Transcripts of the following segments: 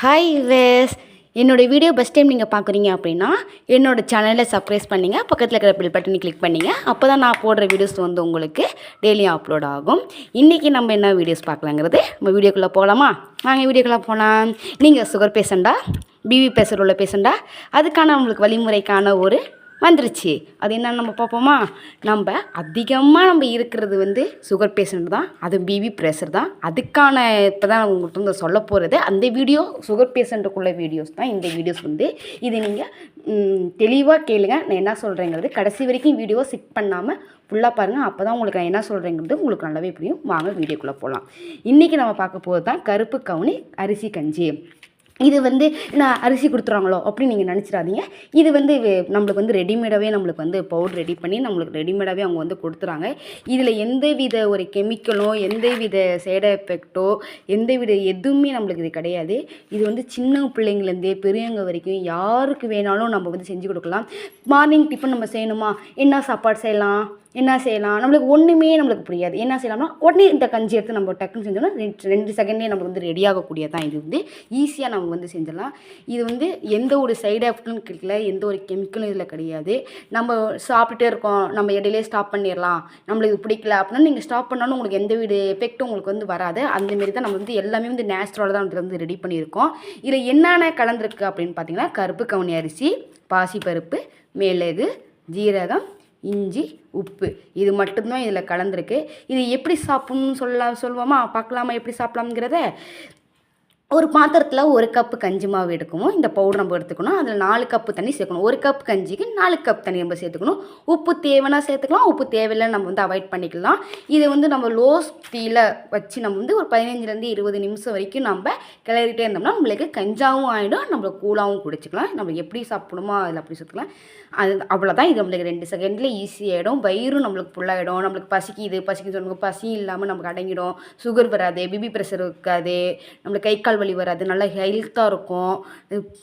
Hi ways என்னோடய video first time நீங்கள் பார்க்குறீங்க அப்படின்னா என்னோடய சேனலை சப்ஸ்கிரைப் பண்ணிங்க, பக்கத்தில் இருக்கிற பெல் பட்டனை கிளிக் பண்ணிங்க. அப்போ தான் நான் போடுற வீடியோஸ் வந்து உங்களுக்கு டெய்லியும் அப்லோட் ஆகும். இன்றைக்கி நம்ம என்ன வீடியோஸ் பார்க்கலாங்கிறது நம்ம வீடியோக்குள்ளே போகலாமா? வாங்க வீடியோக்குள்ளே போகலாம். நீங்கள் சுகர் பேஷண்ட்டா, பிபி ப்ரெஷர் உள்ள பேஷண்ட்டா, அதுக்கான உங்களுக்கு வழிமுறைக்கான ஒரு வந்துருச்சு. அது என்னன்னு நம்ம பார்ப்போமா? நம்ம அதிகமாக இருக்கிறது வந்து சுகர் பேஷண்ட் தான், அது பிபி ப்ரெஷர் தான். அதுக்கான இப்போ தான் உங்கள்கிட்ட வந்து சொல்ல போகிறது. அந்த வீடியோ சுகர் பேஷண்ட்டுக்குள்ள வீடியோஸ் தான் இந்த வீடியோஸ் வந்து. இது நீங்கள் தெளிவாக கேளுங்க, நான் என்ன சொல்கிறேங்கிறது. கடைசி வரைக்கும் வீடியோவை ஸ்கிப் பண்ணாமல் ஃபுல்லாக பாருங்கள். அப்போ தான் உங்களுக்கு நான் என்ன சொல்கிறேங்கிறது உங்களுக்கு நல்லாவே புரியும். வாங்க வீடியோக்குள்ளே போகலாம். இன்றைக்கி நம்ம பார்க்க போகிறது தான் கருப்பு கவுனி அரிசி கஞ்சி. இது வந்து நான் அரிசி கொடுத்துறாங்களோ அப்படின்னு நீங்கள் நினச்சிடாதீங்க. இது வந்து நம்மளுக்கு வந்து ரெடிமேடாகவே நம்மளுக்கு வந்து பவுடர் ரெடி பண்ணி நம்மளுக்கு ரெடிமேடாகவே அவங்க வந்து கொடுத்துறாங்க. இதில் எந்தவித ஒரு கெமிக்கலோ, எந்தவித சைடு எஃபெக்டோ, எந்தவித எதுவுமே நம்மளுக்கு இது கிடையாது. இது வந்து சின்ன பிள்ளைங்கள்லேருந்தே பெரியவங்க வரைக்கும் யாருக்கு வேணாலும் நம்ம வந்து செஞ்சு கொடுக்கலாம். மார்னிங் டிஃபன் நம்ம செய்யணுமா, என்ன சாப்பாடு செய்யலாம், நம்மளுக்கு ஒன்றுமே நம்மளுக்கு புரியாது. என்ன செய்யலாம்னா உடனே இந்த கஞ்சி எடுத்து நம்ம டக்குன்னு செஞ்சோம்னா 2 செகண்ட்லேயே நம்மளுக்கு வந்து ரெடியாகக்கூடியதான். இது வந்து ஈஸியாக நம்ம வந்து செஞ்சிடலாம். இது வந்து எந்த ஒரு சைடு எஃபெக்ட்டும் கிடைக்கல, எந்த ஒரு கெமிக்கலும் இதில் கிடையாது. நம்ம சாப்பிட்டுட்டே இருக்கோம், நம்ம இடையிலே ஸ்டாப் பண்ணிடலாம். நம்மளுக்கு பிடிக்கல அப்படின்னா நீங்கள் ஸ்டாப் பண்ணாலும் உங்களுக்கு எந்த வித எஃபெக்ட்டும் உங்களுக்கு வந்து வராது. அந்தமாரி தான் நம்ம வந்து எல்லாமே வந்து நேச்சுரலாக தான் வந்து ரெடி பண்ணியிருக்கோம். இதில் என்னென்ன கலந்துருக்கு அப்படின்னு பார்த்தீங்கன்னா, கருப்பு கவுனி அரிசி, பாசிப்பருப்பு, மிளகு, ஜீரகம், இஞ்சி, உப்பு, இது மட்டும்தான் இதில் கலந்துருக்கு. இது எப்படி சாப்பிட்ணுன்னு சொல்லுவோமா? பார்க்கலாமா எப்படி சாப்பிட்லாம்ங்கிறத. ஒரு பாத்திரத்தில் 1 கப்பு கஞ்சி மாவு எடுக்கணும். இந்த பவுடர் நம்ம எடுத்துக்கணும். அதில் 4 கப்பு தண்ணி சேர்க்கணும். 1 கப் கஞ்சிக்கு 4 கப் தண்ணி நம்ம சேர்த்துக்கணும். உப்பு தேவைன்னா சேர்த்துக்கலாம், உப்பு தேவையில்லை நம்ம வந்து அவாய்ட் பண்ணிக்கலாம். இதை வந்து நம்ம லோ ஸ்பீடில் வச்சு நம்ம வந்து ஒரு 15 20 நிமிஷம் வரைக்கும் நம்ம கிளறிட்டே இருந்தோம்னா நம்மளுக்கு கஞ்சாவும் ஆகிடும், நம்மளுக்கு கூலாகவும் குடிச்சிக்கலாம். நம்ம எப்படி சாப்பிடணுமோ அதில் அப்படி சேர்த்துக்கலாம். அது அவ்வளோதான். இது நம்மளுக்கு 2 செகண்டில் ஈஸியாகிடும். வயிறும் நம்மளுக்கு ஃபுல்லாகிடும். நம்மளுக்கு பசிக்குன்னு சொல்லுங்க, பசி இல்லாமல் நமக்கு அடங்கிடும். சுகர் வராது, பிபி ப்ரெஷர் இருக்காது, நம்மளுக்கு கை கால் வலி வராது, நல்லா ஹெல்த்தாக இருக்கும்.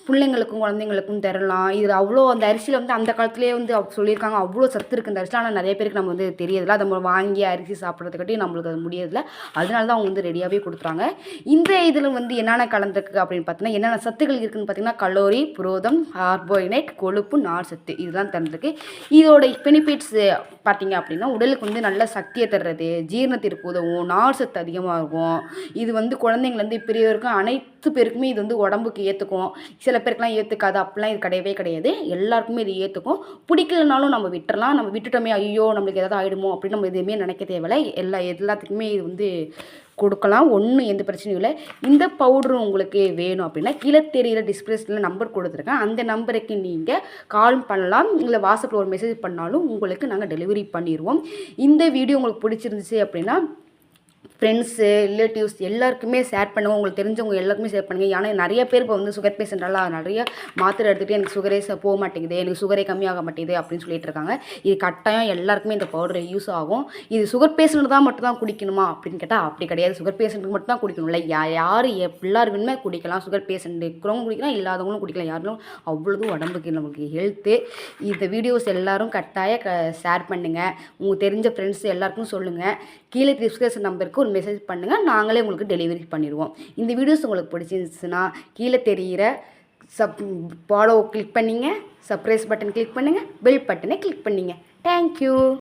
பிள்ளைங்களுக்கும் குழந்தைங்களுக்கும் தரலாம். இதில் அவ்வளோ அந்த அரிசியில் வந்து அந்த காலத்துலேயே வந்து சொல்லியிருக்காங்க அவ்வளோ சத்து இருக்குது இந்த அரிசியில். ஆனால் நிறைய பேருக்கு நம்ம வந்து தெரியறதில்ல. அதை நம்ம வாங்கி அரிசி சாப்பிட்றதுக்காட்டி நம்மளுக்கு அது முடியறதில்ல. அதனால தான் அவங்க வந்து ரெடியாகவே கொடுத்துறாங்க. இந்த இதில் வந்து என்னென்ன கலந்துருக்கு அப்படின்னு பார்த்தீங்கன்னா, என்னென்ன சத்துக்கள் இருக்குதுன்னு பார்த்தீங்கன்னா, கலோரி, புரோதம், கார்போஹைட்ரேட், கொழுப்பு, நார் சத்து, இதுதான் தந்துருக்கு. இதோட பெனிஃபிட்ஸ் பார்த்தீங்க அப்படின்னா, உடலுக்கு வந்து நல்ல சக்தியை தர்றது, ஜீரணத்திற்கு உதவும், நார் சத்து அதிகமாக இருக்கும். இது வந்து குழந்தைங்கள்லேருந்து பெரியவருக்கும் அனைத்து பேருக்குமே இது வந்து உடம்புக்கு ஏற்றுக்கும். சில பேருக்குலாம் ஏற்றுக்காது, அப்படிலாம் இது கிடையவே கிடையாது. எல்லாருக்குமே இது ஏற்றுக்கும். பிடிக்கலனாலும் நம்ம விட்டுறலாம். நம்ம விட்டுட்டோமே, ஐயோ நம்மளுக்கு ஏதாவது ஆகிடுமோ அப்படின்னு நம்ம எதுவுமே நினைக்க தேவையில்லை. எல்லாத்துக்குமே இது வந்து கொடுக்கலாம். ஒன்றும் எந்த பிரச்சனையும் இல்லை. இந்த பவுட்ரு உங்களுக்கு வேணும் அப்படின்னா கீழே தெரிகிற டிஸ்கிரிப்ஷனில் நம்பர் கொடுத்துருக்கேன். அந்த நம்பருக்கு நீங்கள் கால் பண்ணலாம், இல்லை வாட்ஸ்அப்பில் ஒரு மெசேஜ் பண்ணாலும் உங்களுக்கு நாங்கள் டெலிவரி பண்ணிடுவோம். இந்த வீடியோ உங்களுக்கு பிடிச்சிருந்துச்சு அப்படின்னா ஃப்ரெண்ட்ஸு, ரிலேட்டிவ்ஸ் எல்லாருக்குமே ஷேர் பண்ணுங்கள். உங்களுக்கு தெரிஞ்சவங்க எல்லாருக்குமே ஷேர் பண்ணுங்கள். ஏன்னா நிறைய பேர் இப்போ வந்து சுகர் பேஷண்ட்டால் நிறைய மாத்திரை எடுத்துகிட்டு எனக்கு சுகரே போக மாட்டேங்குது, எனக்கு சுகரே கம்மியாக மாட்டேங்குது அப்படின்னு சொல்லிட்டு இருக்காங்க. இது கட்டாயம் எல்லாருக்குமே இந்த பவுடர் யூஸ் ஆகும். இது சுகர் பேஷண்ட் தான் மட்டும் தான் குடிக்கணுமா அப்படின்னு கேட்டால் அப்படி கிடையாது. சுகர் பேஷண்ட்டுக்கு மட்டும் தான் குடிக்கணும்ல, யார் எல்லாருமே குடிக்கலாம். சுகர் பேஷண்ட் இருக்கிறவங்க குடிக்கலாம், இல்லாதவங்களும் குடிக்கலாம். யாரும் அவ்வளோது உடம்புக்கு நமக்கு ஹெல்த்து. இந்த வீடியோஸ் எல்லோரும் கட்டாயம் ஷேர் பண்ணுங்கள். உங்களுக்கு தெரிஞ்ச ஃப்ரெண்ட்ஸ் எல்லாருக்கும் சொல்லுங்கள். கீழே டிஸ்கிரிப்ஷன் நம்பருக்கு ஒரு மெசேஜ் பண்ணுங்கள், நாங்களே உங்களுக்கு டெலிவரி பண்ணிடுவோம். இந்த வீடியோஸ் உங்களுக்கு பிடிச்சிருந்துச்சுன்னா கீழே தெரிகிற ஃபாலோ கிளிக் பண்ணிங்க, சப்ஸ்கிரைப் பட்டன் கிளிக் பண்ணுங்கள், பெல் பட்டனை கிளிக் பண்ணிங்க. தேங்க்யூ.